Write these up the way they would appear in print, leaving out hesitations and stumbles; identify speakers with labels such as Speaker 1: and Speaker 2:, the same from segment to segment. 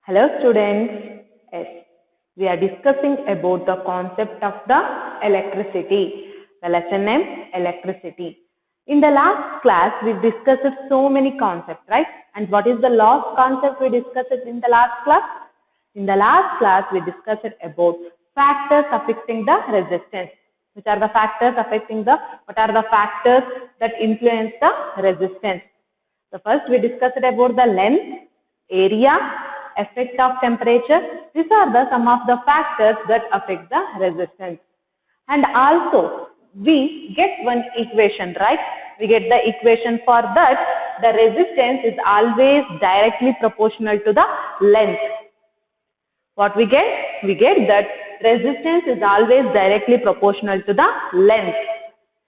Speaker 1: Hello students, yes, we are discussing about the concept of the electricity. The lesson name electricity. In the last class we discussed so many concepts, right? And what is the last concept we discussed in the last class? In the last class we discussed about factors affecting the resistance. What are the factors that influence the resistance? So first we discussed about the length, area, effect of temperature. These are the some of the factors that affect the resistance. And also we get one equation, right? We get the equation for that the resistance is always directly proportional to the length. What we get? We get that resistance is always directly proportional to the length.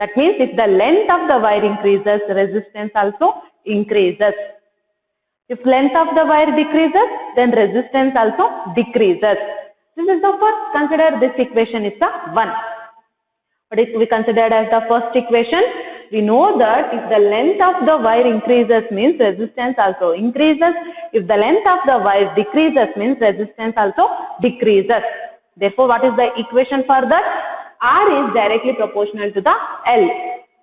Speaker 1: That means if the length of the wire increases, resistance also increases. If length of the wire decreases, then resistance also decreases. This is the first, consider this equation is the 1. What is we considered as the first equation? We know that if the length of the wire increases means resistance also increases. If the length of the wire decreases means resistance also decreases. Therefore, what is the equation for that? R is directly proportional to the L.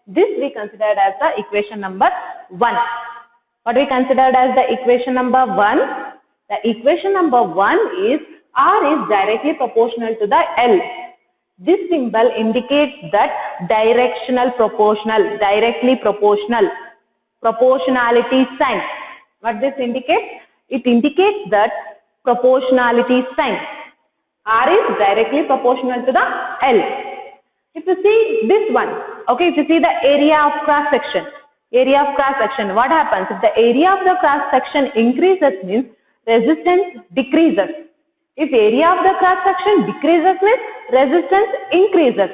Speaker 1: This we considered as the equation number 1. What we considered as the equation number 1? The equation number 1 is R is directly proportional to the L. This symbol indicates that directional proportional, directly proportional, proportionality sign. What this indicates? It indicates that proportionality sign. R is directly proportional to the L. If you see this one, okay, if you see the area of cross section, what happens? If the area of the cross section increases means resistance decreases. If area of the cross section decreases means resistance increases.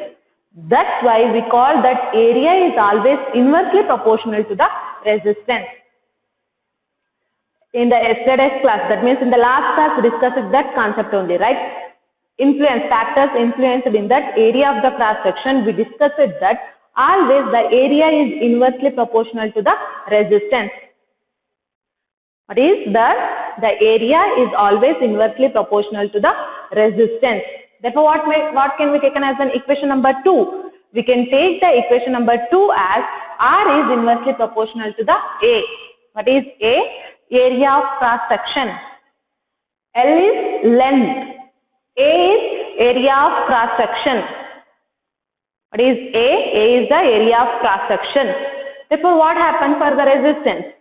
Speaker 1: That's why we call that area is always inversely proportional to the resistance. In the yesterday's class, that means in the last class we discussed that concept only, right? Factors influenced in that area of the cross section, we discussed that always the area is inversely proportional to the resistance. What is that? The area is always inversely proportional to the resistance. Therefore, what can we take as an equation number 2? We can take the equation number 2 as R is inversely proportional to the A. What is A? Area of cross section. L is length. A is area of cross section. What is A? A is the area of cross section. Therefore, what happens for the resistance?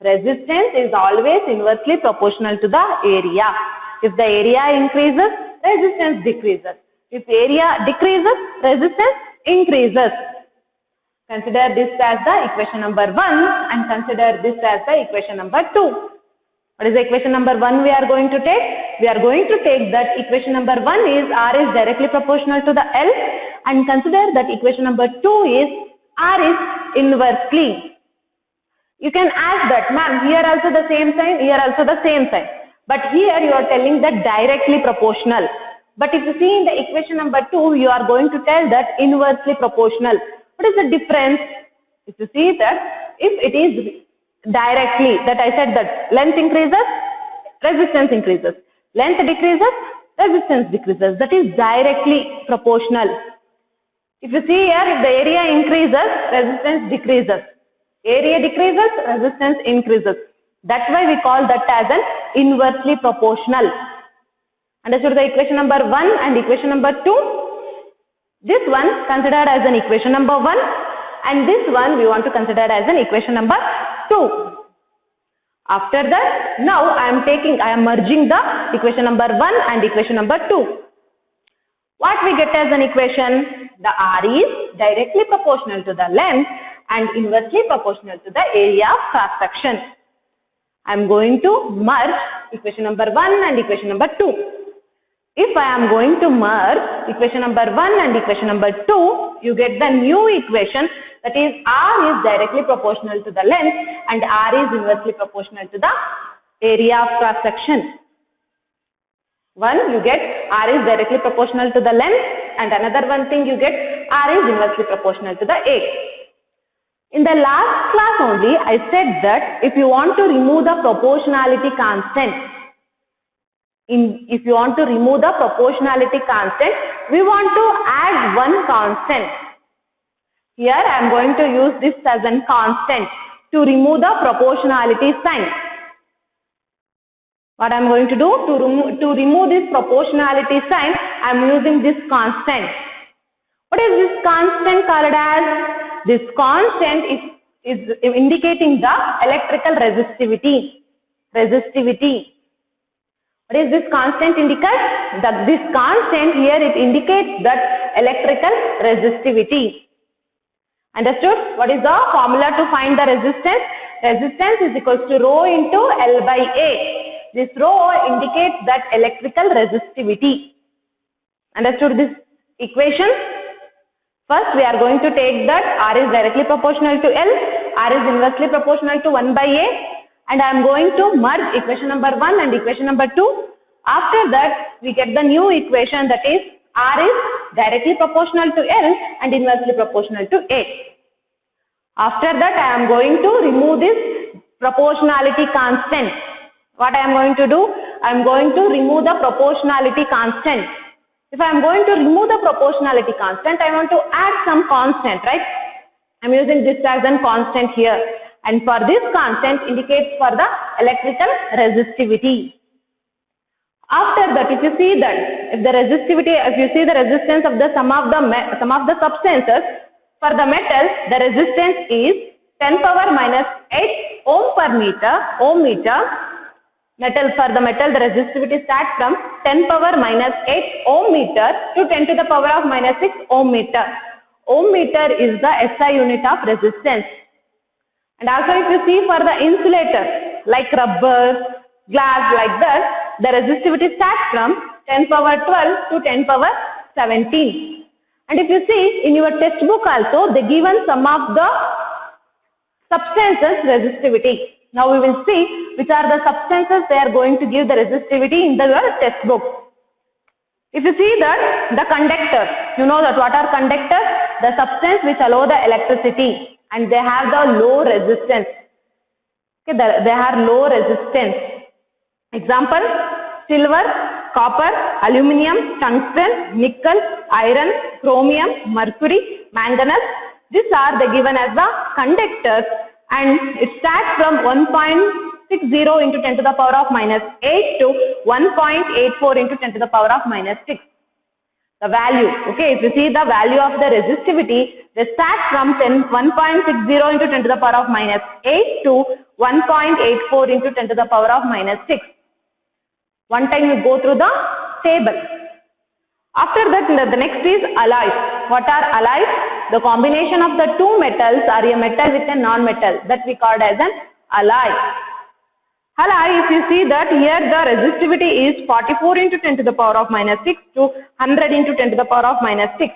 Speaker 1: Resistance is always inversely proportional to the area. If the area increases, resistance decreases. If area decreases, resistance increases. Consider this as the equation number 1 and consider this as the equation number 2. What is the equation number 1 we are going to take? We are going to take that equation number 1 is R is directly proportional to the L, and consider that equation number 2 is R is inversely. You can ask that, ma'am, here also the same sign, here also the same sign. But here you are telling that directly proportional. But if you see in the equation number 2, you are going to tell that inversely proportional. What is the difference? If you see that, if it is directly, that I said that length increases, resistance increases. Length decreases, resistance decreases. That is directly proportional. If you see here, if the area increases, resistance decreases. Area decreases, resistance increases. That's why we call that as an inversely proportional. Understood the equation number 1 and equation number 2? This one considered as an equation number 1 and this one we want to consider as an equation number 2. After that, now I am merging the equation number 1 and equation number 2. What we get as an equation? The R is directly proportional to the length and inversely proportional to the area of cross section. I am going to merge equation number 1 and equation number 2. If I am going to merge equation number 1 and equation number 2, you get the new equation, that is R is directly proportional to the length and R is inversely proportional to the area of cross section. One, you get R is directly proportional to the length, and another one thing you get R is inversely proportional to the A. In the last class only, I said that if you want to remove the proportionality constant, if you want to remove the proportionality constant, we want to add one constant. Here I am going to use this as a constant to remove the proportionality sign. What I am going to do to remove this proportionality sign, I am using this constant. What is this constant called as? This constant is indicating the electrical resistivity. What is this constant indicate? This constant here, it indicates that electrical resistivity. Understood? What is the formula to find the resistance? Resistance is equals to rho into L by A. This rho indicates that electrical resistivity. Understood this equation? First we are going to take that R is directly proportional to L, R is inversely proportional to 1 by A, and I am going to merge equation number 1 and equation number 2. After that we get the new equation, that is R is directly proportional to L and inversely proportional to A. After that I am going to remove this proportionality constant. What I am going to do? I am going to remove the proportionality constant. If I am going to remove the proportionality constant, I want to add some constant, right? I am using this as a constant here. And for this constant indicates for the electrical resistivity. After that, if you see that, if you see the resistance of the sum of the substances, for the metal, the resistance is 10 power minus 8 ohm per meter. For the metal, the resistivity starts from 10 power minus 8 ohm meter to 10 to the power of minus 6 ohm meter. Ohm meter is the SI unit of resistance. And also if you see for the insulator, like rubber, glass, like that, the resistivity starts from 10 power 12 to 10 power 17. And if you see in your textbook also, they given some of the substances resistivity. Now we will see which are the substances they are going to give the resistivity in the textbook. If you see that the conductors, you know that what are conductors? The substance which allow the electricity, and they have the low resistance. Okay, they have low resistance. Example: silver, copper, aluminium, tungsten, nickel, iron, chromium, mercury, manganese. These are the given as the conductors, and it starts from 1.60 into 10 to the power of minus 8 to 1.84 into 10 to the power of minus 6. The value, okay, if you see the value of the resistivity, they start from 1.60 into 10 to the power of minus 8 to 1.84 into 10 to the power of minus 6. One time you go through the table. After that, the next is alloys. What are alloys? The combination of the two metals or a metal with a non-metal, that we call as an alloy. Alloy, if you see that here the resistivity is 44 into 10 to the power of minus 6 to 100 into 10 to the power of minus 6.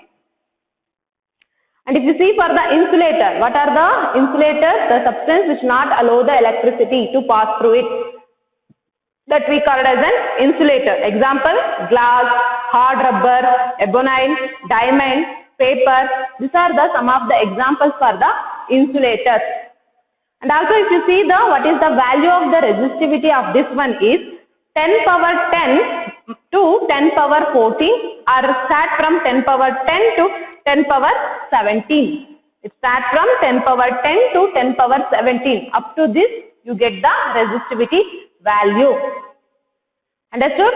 Speaker 1: And if you see for the insulator, what are the insulators? The substance which not allow the electricity to pass through it, that we call it as an insulator. Example: glass, hard rubber, ebonine, diamond, paper. These are the some of the examples for the insulators. And also if you see what is the value of the resistivity of this one is 10 power 10 to 10 power 14, or start from 10 power 10 to 10 power 17. It starts from 10 power 10 to 10 power 17. Up to this you get the resistivity value. Understood?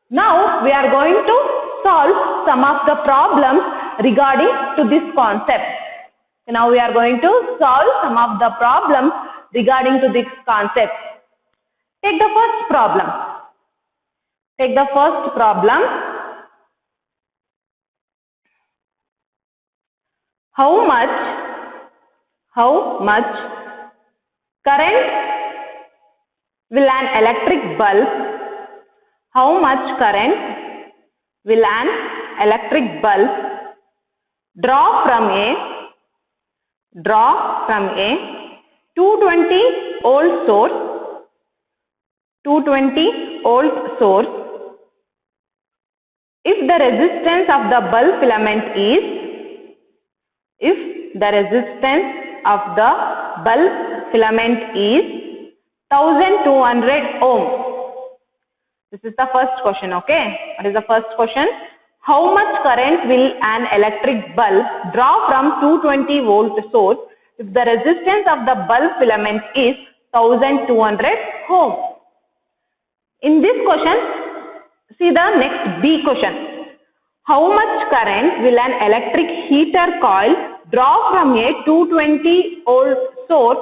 Speaker 1: Now we are going to solve some of the problems regarding to this concept. Now we are going to solve some of the problems regarding to this concept. Take the first problem. Take the first problem. How much current will an electric bulb, how much current will an electric bulb draw from a 220 volt source if the resistance of the bulb filament is 1200 ohm. This is the first question, okay? What is the first question? How much current will an electric bulb draw from 220 volt source if the resistance of the bulb filament is 1200 ohm? In this question, see the next B question. How much current will an electric heater coil draw from a 220 volt source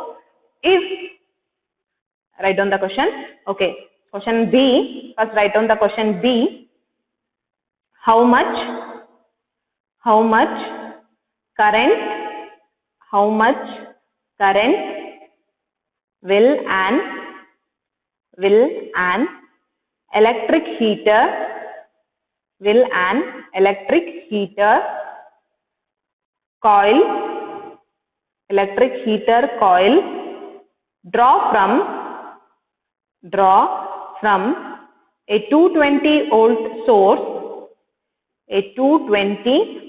Speaker 1: if... Write down the question. Okay. Question B. First write down the question B. How much current will an electric heater coil draw from a 220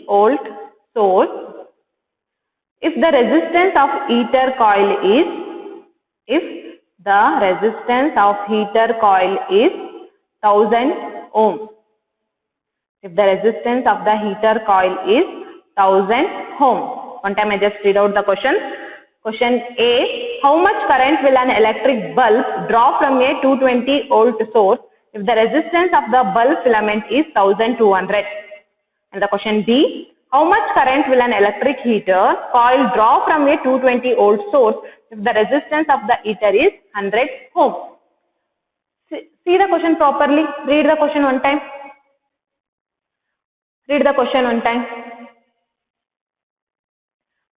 Speaker 1: volt source, if the resistance of heater coil is 1000 ohm. If the resistance of the heater coil is 1000 ohm. One time I just read out the question. Question A. How much current will an electric bulb draw from a 220 volt source if the resistance of the bulb filament is 1200? And the question B. How much current will an electric heater coil draw from a 220 volt source if the resistance of the heater is 100 ohm? See the question properly. Read the question one time.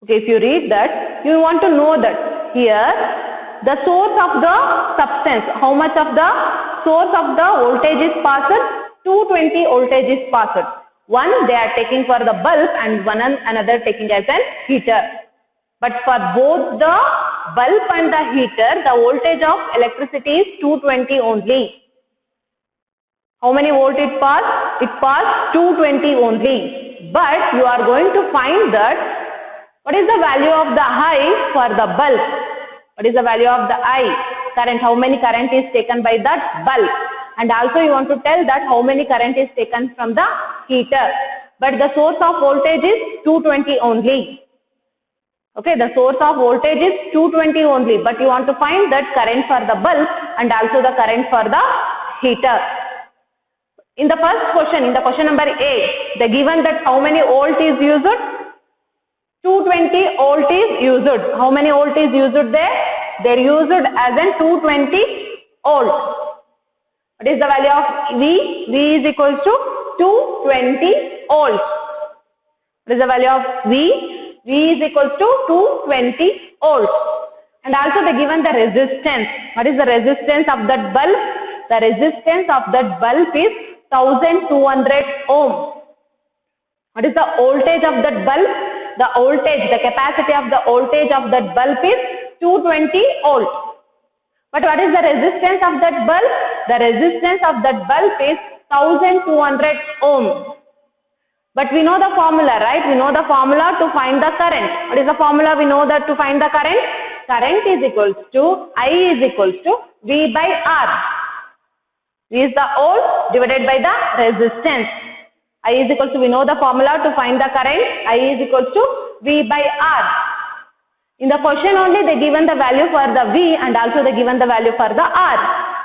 Speaker 1: Okay, if you read that, you want to know that here the source of the substance, how much of the source of the voltage is passed? 220 voltage is passed. One they are taking for the bulb and another taking as an heater. But for both the bulb and the heater, the voltage of electricity is 220 only. How many volt it passed? It passed 220 only. But you are going to find that what is the value of the I for the bulb? What is the value of the I? Current, how many current is taken by that bulb? And also you want to tell that how many current is taken from the heater. But the source of voltage is 220 only. Okay, the source of voltage is 220 only. But you want to find that current for the bulb and also the current for the heater. In the first question, in the question number A, they given that how many volt is used? 220 volt is used. How many volt is used there? They are used as in 220 volt. What is the value of V? V is equals to 220 volts. What is the value of V? V is equals to 220 volts. And also they given the resistance. What is the resistance of that bulb? The resistance of that bulb is 1200 ohm. What is the voltage of that bulb? The voltage, the capacity of the voltage of that bulb is 220 volt. But what is the resistance of that bulb? The resistance of that bulb is 1200 ohm. But we know the formula, right? We know the formula to find the current. What is the formula we know that to find the current? Current is equals to, I is equals to V by R. V is the volt divided by the resistance. I is equals to, we know the formula to find the current. I is equals to V by R. In the question only they given the value for the V and also they given the value for the R.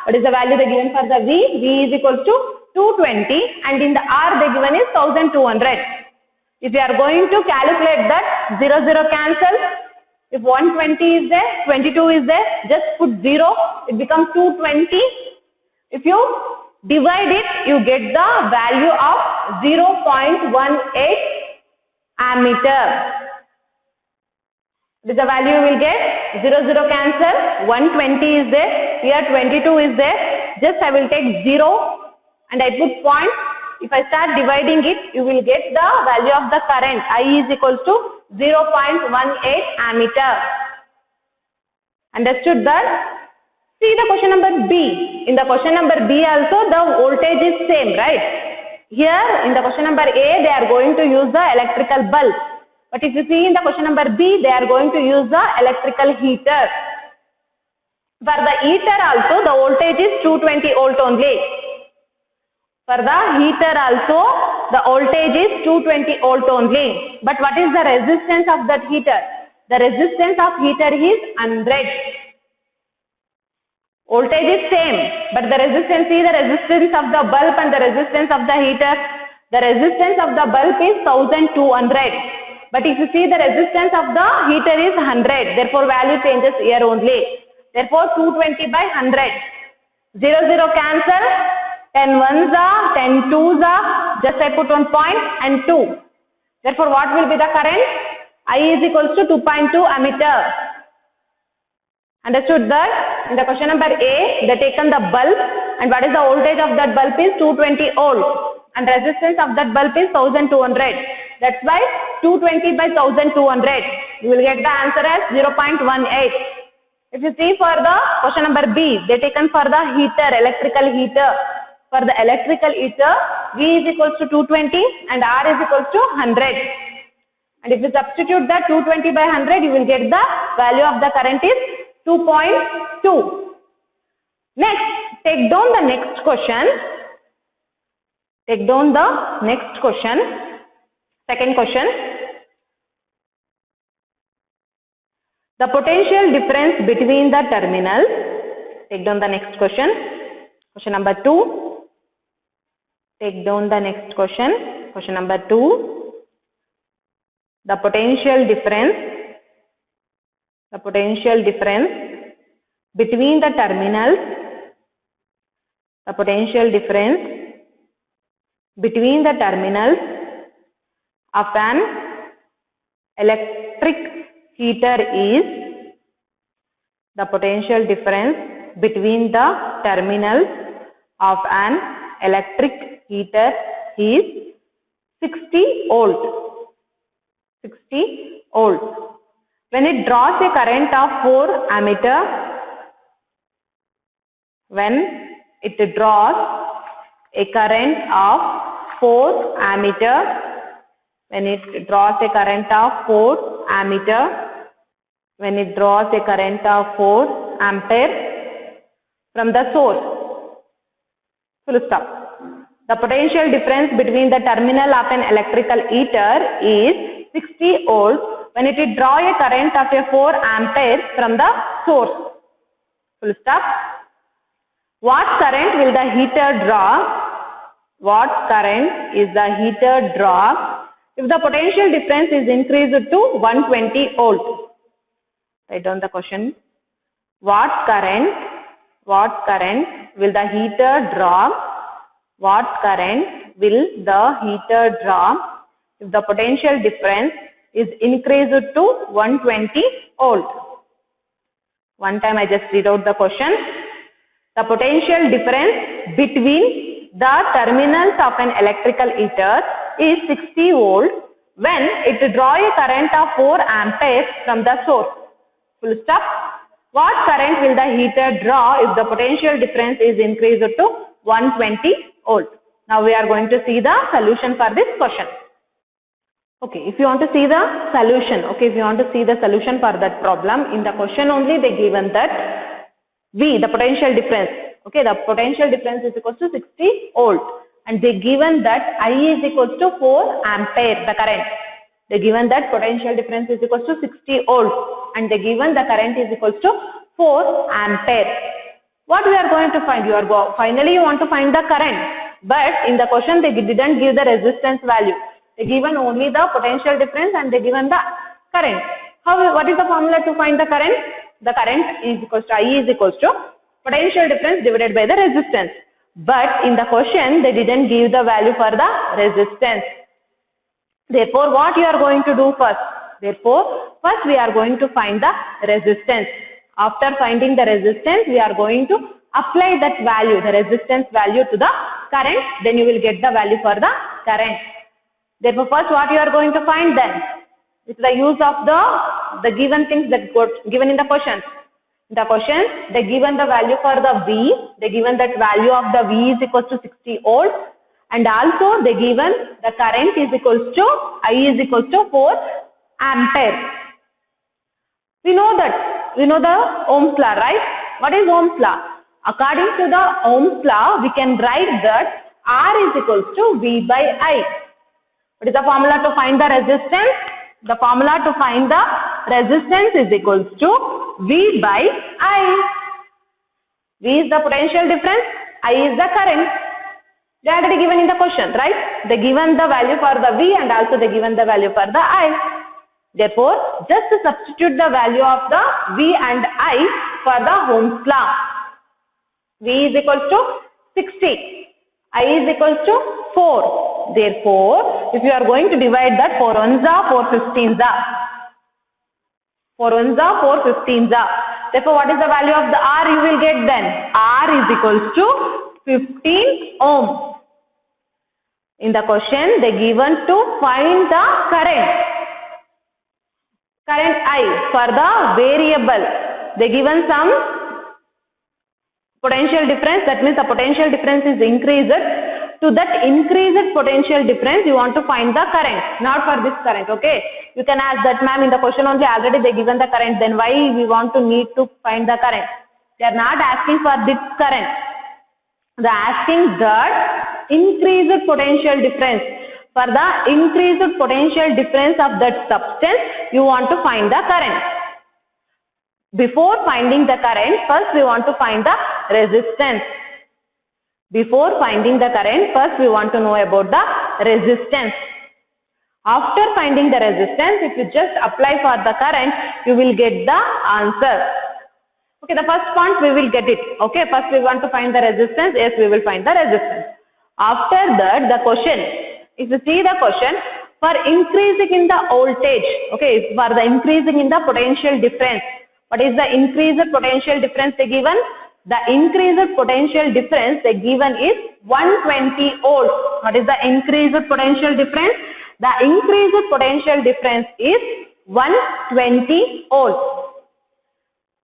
Speaker 1: What is the value they given for the V? V is equals to 220 and in the R they given is 1200. If you are going to calculate that, 0, 0 cancel. If 120 is there, 22 is there, just put 0, it becomes 220. If you divide it, you get the value of 0.18 ammeter. This is the value you will get. 0, 0 cancel. 120 is there. Here 22 is there. Just I will take 0 and I put point. If I start dividing it, you will get the value of the current. I is equals to 0.18 ammeter. Understood that? See the question number B. In the question number B also the voltage is same, right? Here in the question number A they are going to use the electrical bulb. But if you see in the question number B, they are going to use the electrical heater. For the heater also, the voltage is 220 volt only. For the heater also, the voltage is 220 volt only. But what is the resistance of that heater? The resistance of heater is 100. Voltage is same, but the resistance is the resistance of the bulb and the resistance of the heater. The resistance of the bulb is 1200. But if you see the resistance of the heater is 100, therefore value changes here only. Therefore 220 by 100. 0, 0 cancel. 10 ones are, 10 twos are. Just I put 1 point and 2. Therefore what will be the current? I is equals to 2.2 ammeter. Understood that? In the question number A, they taken the bulb, and what is the voltage of that bulb is 220 volt, and resistance of that bulb is 1200. That's why 220 by 1200. You will get the answer as 0.18. If you see for the question number B, they taken for the heater, electrical heater. For the electrical heater, V is equals to 220 and R is equals to 100. And if you substitute that 220 by 100, you will get the value of the current is 2.2. Next, take down the next question. Take down the next question. Second question. The potential difference between the terminals. Take down the next question. Question number 2. Take down the next question. Question number 2. The potential difference between the terminals, of an electric heater is, the potential difference between the terminals of an electric heater is 60 volt. 60 volt. When it draws a current of 4 ammeter, when it draws a current of 4 ammeter, when it draws a current of 4 ammeter, when it draws a current of 4 ampere from the source. Full stop. The potential difference between the terminal of an electrical heater is 60 volt when it will draw a current of a 4 ampere from the source. Full stop. What current will the heater draw? What current is the heater draw if the potential difference is increased to 120 volt? Write down the question. What current will the heater draw? What current will the heater draw if the potential difference is increased to 120 volt? One time I just read out the question. The potential difference between the terminals of an electrical heater is 60 volt when it draws a current of 4 amperes from the source. Full stop. What current will the heater draw if the potential difference is increased to 120 volt? Now we are going to see the solution for this question. Okay, if you want to see the solution, for that problem, in the question only they given that V, the potential difference, okay, the potential difference is equal to 60 volt, and they given that I is equal to 4 ampere, the current. They given that potential difference is equal to 60 volt, and they given the current is equal to 4 ampere. What we are going to find? Finally you want to find the current, but in the question they didn't give the resistance value. They given only the potential difference and they given the current. What is the formula to find the current? The current is equal to I is equal to potential difference divided by the resistance. But in the question they didn't give the value for the resistance. Therefore what you are going to do first? First we are going to find the resistance. After finding the resistance, we are going to apply that value, the resistance value to the current. Then you will get the value for the current. Therefore first what you are going to find then? It's the use of the given things that got given in the questions. In the question, they given the value for the V. They given that value of the V is equal to 60 volt, and also they given the current is equal to I is equal to 4 ampere. We know the Ohm's law, right? What is Ohm's law? According to the Ohm's law, we can write that R is equals to V by I. What is the formula to find the resistance? The formula to find the resistance is equals to V by I. V is the potential difference, I is the current. They are already given in the question, right? They given the value for the V and also they given the value for the I. Therefore, just substitute the value of the V and I for the Ohm's law. V is equals to 60. I is equals to 4. Therefore, if you are going to divide that, 4 ones are 4 15s are. 4 ones are 4 15s are. Therefore, what is the value of the R you will get then? R is equals to 15 ohm. In the question, they given to find the current I for the variable. They given some potential difference, that means the potential difference is increased. To that increased potential difference, you want to find the current, not for this current, okay? You can ask that, ma'am, in the question only already they given the current, then why we want to need to find the current? They are not asking for this current. They are asking that increased potential difference. For the increased potential difference of that substance, you want to find the current. Before finding the current, first we want to find the resistance. Before finding the current, first we want to know about the resistance. After finding the resistance, if you just apply for the current, you will get the answer. Okay, the first point we will get it. Okay, first we want to find the resistance. Yes, we will find the resistance. After that, the question. If you see the question, for increasing in the voltage, okay, for the increasing in the potential difference. What is the increased potential difference they given? The increased potential difference they given is 120 volts. What is the increased potential difference? The increased potential difference is 120 volts.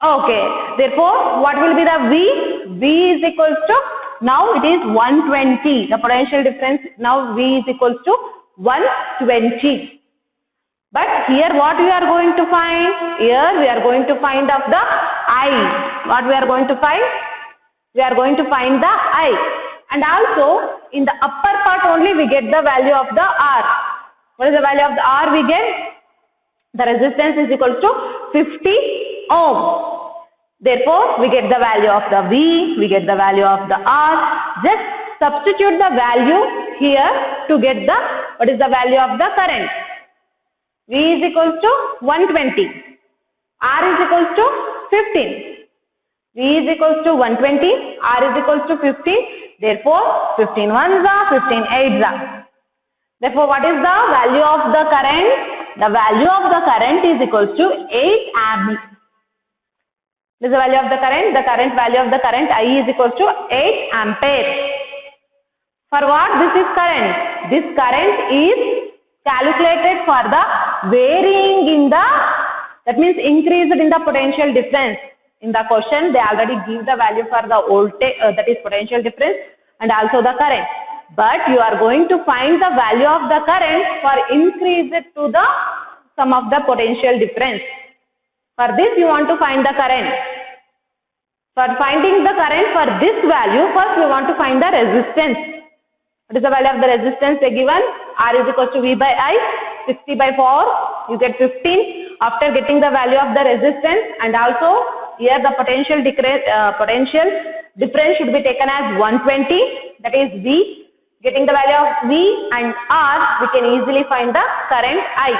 Speaker 1: Okay, therefore, what will be the V? V is equals to, now it is 120. The potential difference, now V is equals to 120. But here what we are going to find? Here we are going to find of the I. What we are going to find? We are going to find the I. And also in the upper part only we get the value of the R. What is the value of the R we get? The resistance is equal to 50 ohm. Therefore, we get the value of the V, we get the value of the R. Just substitute the value here to get the, what is the value of the current? V is equals to 120. R is equals to 15. V is equals to 120. R is equals to 15. Therefore, 15 ones are, 15 eights are. Therefore, what is the value of the current? The value of the current is equals to 8 amps. This is the value of the current. The current value of the current I is equals to 8 ampere. For what this is current? This current is calculated for the varying in the, that means increased in the potential difference. In the question, they already give the value for the voltage, that is potential difference, and also the current. But you are going to find the value of the current for increase it to the sum of the potential difference. For this, you want to find the current. For finding the current for this value, first we want to find the resistance. What is the value of the resistance they given? R is equal to V by I. 60 by 4, you get 15. After getting the value of the resistance, and also here the potential difference should be taken as 120, that is V. Getting the value of V and R, we can easily find the current I.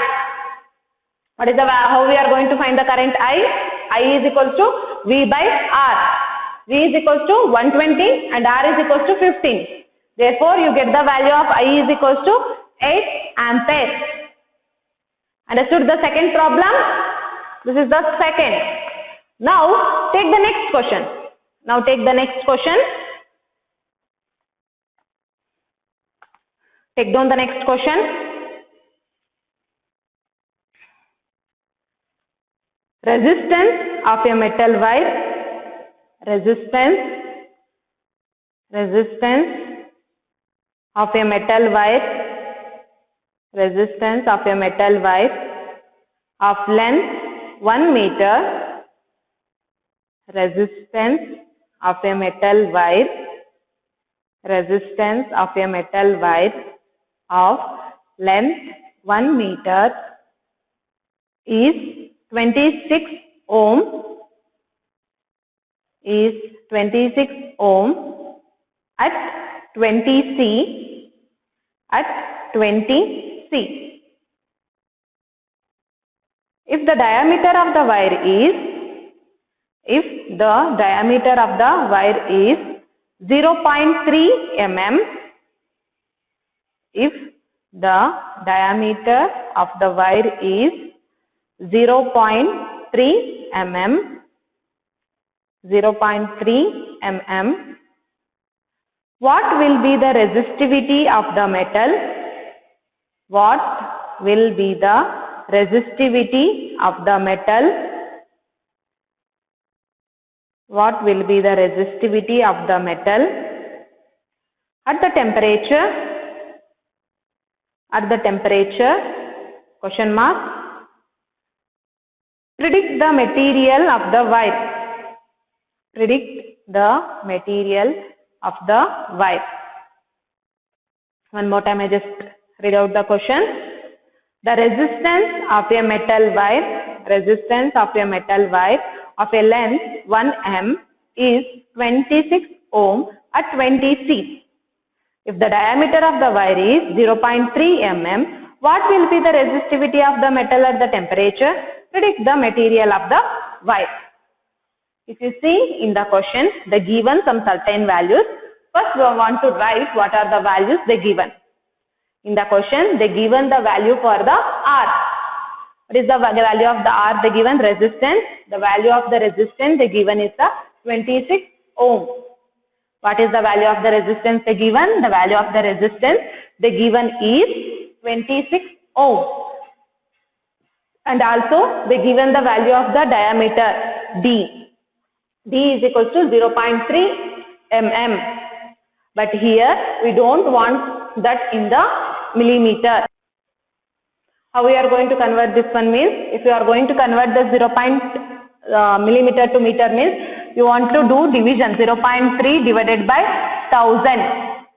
Speaker 1: What is the, how we are going to find the current I? I is equal to V by R. V is equal to 120 and R is equal to 15. Therefore, you get the value of I is equal to 8 ampere. Understood the second problem? This is the second. Now, take the next question. Now, take the next question. Take down the next question. Resistance of a metal wire. Resistance of a metal wire. Resistance of a metal wire of length 1 meter. Resistance of a metal wire resistance of a metal wire of length 1 meter is 26 ohm at 20 C at 20 C. If the diameter of the wire is 0.3 mm, if the diameter of the wire is 0.3 mm, what will be the resistivity of the metal? What will be the resistivity of the metal? What will be the resistivity of the metal at the temperature? At the temperature, question mark. Predict the material of the wire. Predict the material of the wire. One more time, I just read out the question. The resistance of a metal wire, of a length 1 m is 26 ohm at 20 C. If the diameter of the wire is 0.3 mm, what will be the resistivity of the metal at the temperature? Predict the material of the wire. If you see in the question, they given some certain values. First we want to write what are the values they given. In the question, they given the value for the R. What is the value of the R? They given resistance. The value of the resistance they given is the 26 ohm. What is the value of the resistance they given? The value of the resistance they given is 26 ohm. And also they given the value of the diameter D. D is equal to 0.3 mm. But here we don't want that in the millimeter. How we are going to convert this one means, if you are going to convert the millimeter to meter means, you want to do division 0.3 divided by 1000.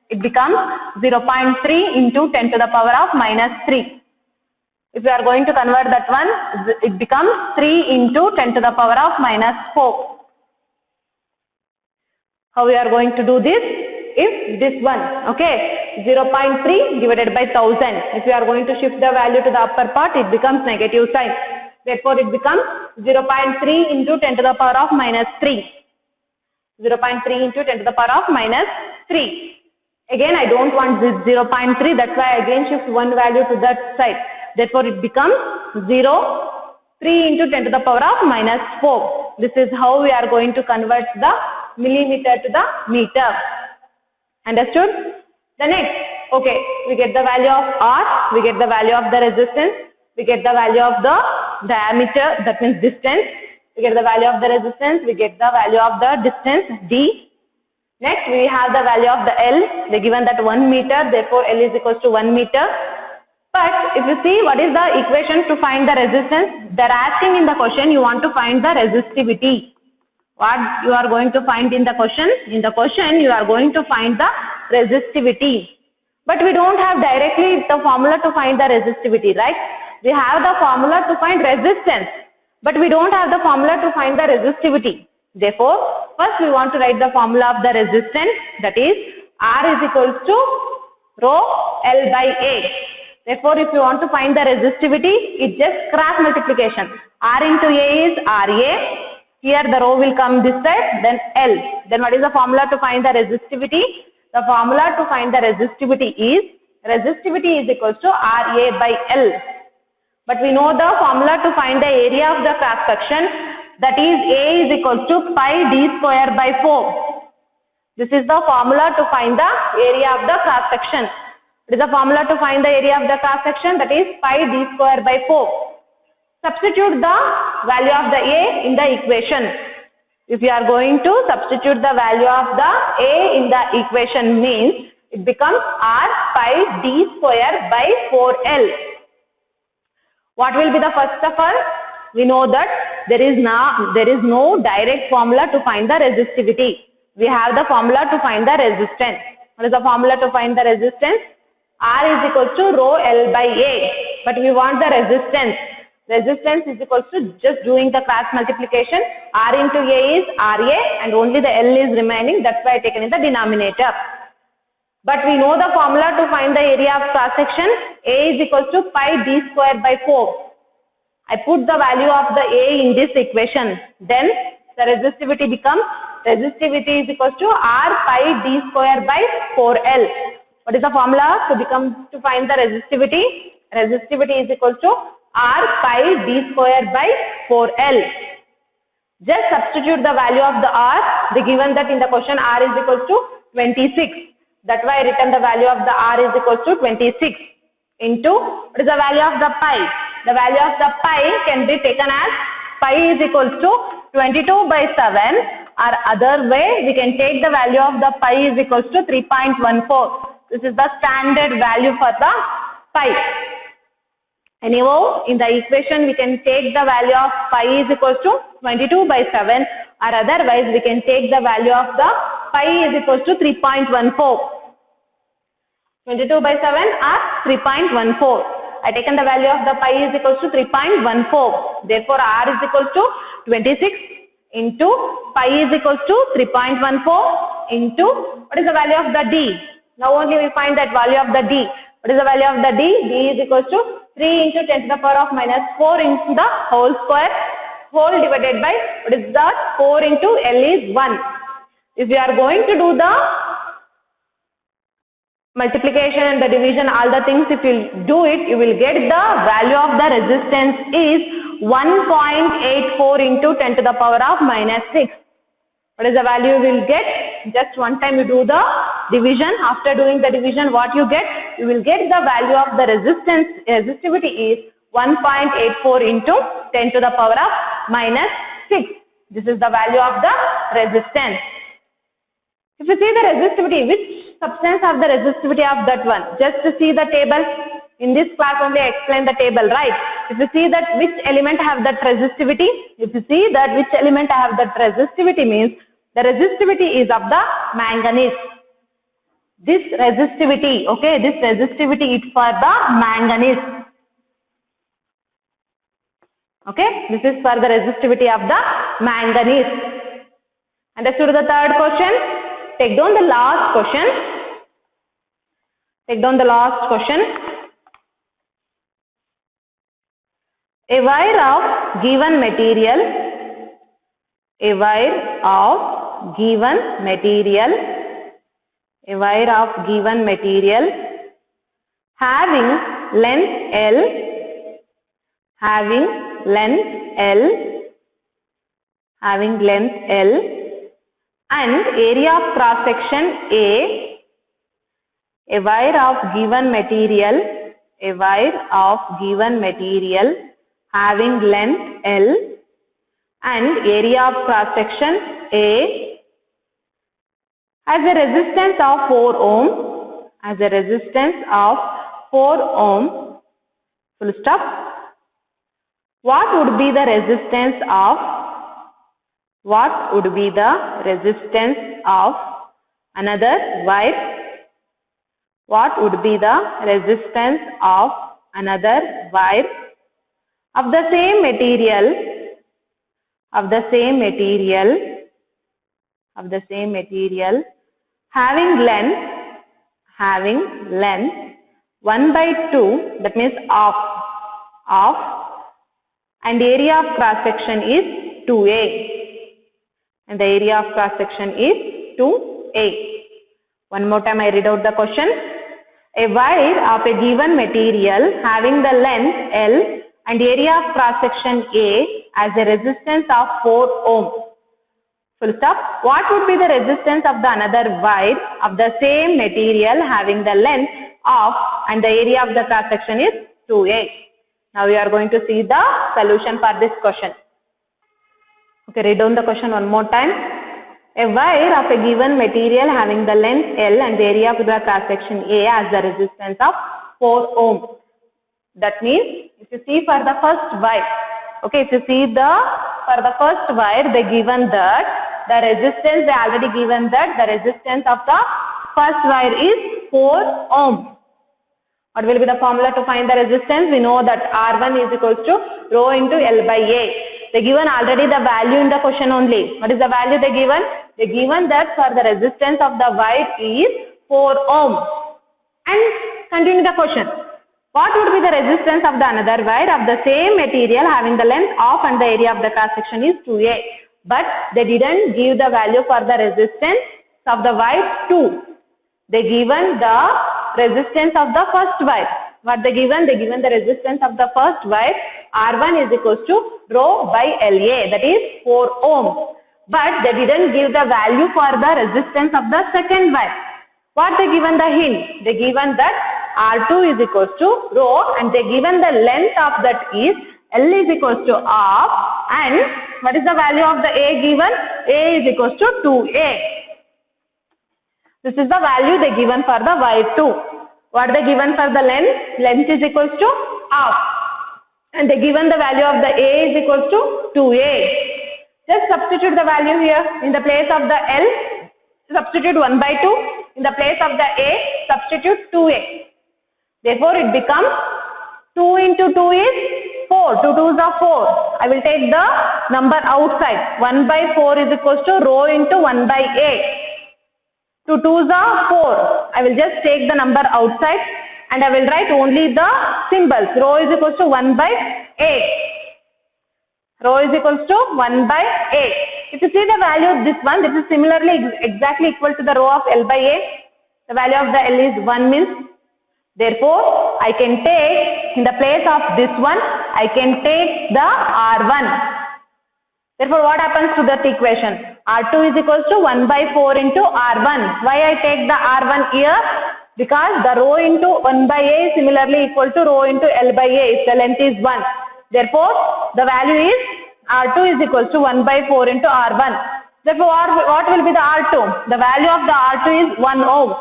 Speaker 1: It becomes 0.3 into 10 to the power of minus 3. If you are going to convert that one, it becomes 3 into 10 to the power of minus 4. How we are going to do this? If this one, okay, 0.3 divided by 1000. If you are going to shift the value to the upper part, it becomes negative sign. Therefore, it becomes 0.3 into 10 to the power of minus 3. 0.3 into 10 to the power of minus 3. Again, I don't want this 0.3. That's why I again shift one value to that side. Therefore, it becomes 3 into 10 to the power of minus 4. This is how we are going to convert the millimeter to the meter. Understood? The next, okay, we get the value of R, we get the value of the resistance, we get the value of the diameter, that means distance, we get the value of the resistance, we get the value of the distance D. Next, we have the value of the L, they given that 1 meter, therefore L is equals to 1 meter. But if you see what is the equation to find the resistance, they are asking in the question you want to find the resistivity. What you are going to find in the question? In the question you are going to find the resistivity. But we don't have directly the formula to find the resistivity, right? We have the formula to find resistance, but we don't have the formula to find the resistivity. Therefore, first we want to write the formula of the resistance, that is R is equals to rho L by A. Therefore, if you want to find the resistivity, it's just cross multiplication. R into A is RA. Here the rho will come this side, then L. Then what is the formula to find the resistivity? The formula to find the resistivity is equals to RA by L. But we know the formula to find the area of the cross section, that is A is equals to pi d square by 4. This is the formula to find the area of the cross section. It is the formula to find the area of the cross section, that is pi d square by 4. Substitute the value of the A in the equation. If you are going to substitute the value of the A in the equation means it becomes R pi d square by 4L. What will be the first of all? We know that there is no direct formula to find the resistivity. We have the formula to find the resistance. What is the formula to find the resistance? R is equals to rho L by A. But we want the resistance. Resistance is equals to just doing the cross multiplication. R into A is RA and only the L is remaining. That's why I taken in the denominator. But we know the formula to find the area of cross section. A is equals to pi d square by 4. I put the value of the A in this equation. Then the resistivity becomes, resistivity is equals to R pi d square by 4L. What is the formula to find the resistivity? Resistivity is equals to R pi d square by 4L. Just substitute the value of the R. They given that in the question R is equals to 26. That's why I written the value of the R is equals to 26 into, what is the value of the pi? The value of the pi can be taken as pi is equals to 22 by 7, or other way we can take the value of the pi is equals to 3.14. This is the standard value for the pi. Anyhow, in the equation we can take the value of pi is equals to 22 by 7, or otherwise we can take the value of the pi is equals to 3.14. 22 by 7 or 3.14. I taken the value of the pi is equals to 3.14. Therefore, R is equals to 26 into pi is equals to 3.14 into, what is the value of the D? Now only we find that value of the D. What is the value of the D? D is equals to 3 into 10 to the power of minus 4 into the whole square, whole divided by, what is that? 4 into L is 1. If you are going to do the multiplication and the division, all the things, if you do it, you will get the value of the resistance is 1.84 into 10 to the power of minus 6. What is the value you will get? Just one time you do the division. After doing the division, what you get? You will get the value of the resistivity is 1.84 into 10 to the power of minus 6. This is the value of the resistance. If you see the resistivity, which substance have the resistivity of that one? Just to see the table. In this class only I explain the table, right? If you see that which element have that resistivity, if you see that which element have that resistivity means the resistivity is of the manganese. This resistivity, okay, this resistivity is for the manganese. Okay, this is for the resistivity of the manganese. Understood the third question? Take down the last question. Take down the last question. A wire of given material, a wire of given material, a wire of given material having length L, having length L, having length L and area of cross section A, a wire of given material, a wire of given material having length L and area of cross section A has a resistance of 4 ohm, has a resistance of 4 ohm, full stop. What would be the resistance of, what would be the resistance of another wire? What would be the resistance of another wire of the same material, of the same material, of the same material having length 1 by 2, that means half, and area of cross section is 2A, and the area of cross section is 2A. One more time I read out the question. A wire of a given material having the length L and area of cross section A has a resistance of 4 ohm. Full stop. What would be the resistance of the another wire of the same material having the length of and the area of the cross section is 2A? Now we are going to see the solution for this question. Okay, read down the question one more time. A wire of a given material having the length L and the area of the cross section A has the resistance of 4 ohm. That means if you see for the first wire, okay, if you see for the first wire they given that the resistance, they already given that the resistance of the first wire is 4 ohm. What will be the formula to find the resistance? We know that R1 is equals to rho into L by A. They given already the value in the question only. What is the value they given? They given that for the resistance of the wire is 4 ohm. And continue the question. What would be the resistance of the another wire of the same material having the length of and the area of the cross section is 2A. But they didn't give the value for the resistance of the wire 2. They given the resistance of the first wire. What they given? They given the resistance of the first wire R1 is equals to rho by LA, that is 4 ohm. But they didn't give the value for the resistance of the second wire. What they given the hint? They given that R2 is equals to rho and they given the length of that is L is equals to R, and what is the value of the A given? A is equals to 2A. This is the value they given for the wire 2. What they given for the length? Length is equals to half. And they given the value of the A is equals to 2A. Just substitute the value here. In the place of the L, substitute 1 by 2. In the place of the A, substitute 2A. Therefore, it becomes 2 into 2 is 4. 2 2s are 4. I will take the number outside. 1 by 4 is equals to rho into 1 by A. 2 2s are 4. I will just take the number outside and I will write only the symbols. Rho is equals to 1 by A. Rho is equals to 1 by A. If you see the value of this one, this is similarly exactly equal to the rho of L by A. The value of the L is 1 means. Therefore, I can take in the place of this one, I can take the R1. Therefore, what happens to that equation? R2 is equals to 1 by 4 into R1. Why I take the R1 here? Because the rho into 1 by A is similarly equal to rho into L by A if the length is 1. Therefore, the value is R2 is equals to 1 by 4 into R1. Therefore, what will be the R2? The value of the R2 is 1 ohm.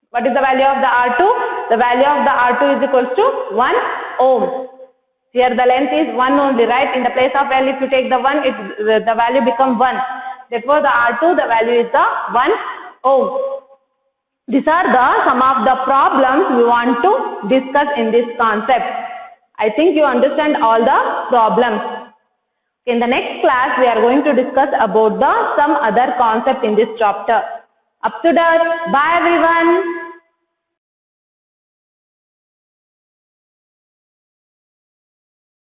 Speaker 1: What is the value of the R2? The value of the R2 is equals to 1 ohm. Here the length is 1 only, right? In the place of L, if you take the 1, the value becomes 1. Therefore, the R2, the value is the 1 ohm. These are the some of the problems we want to discuss in this concept. I think you understand all the problems. In the next class, we are going to discuss about some other concept in this chapter. Up to that, bye everyone.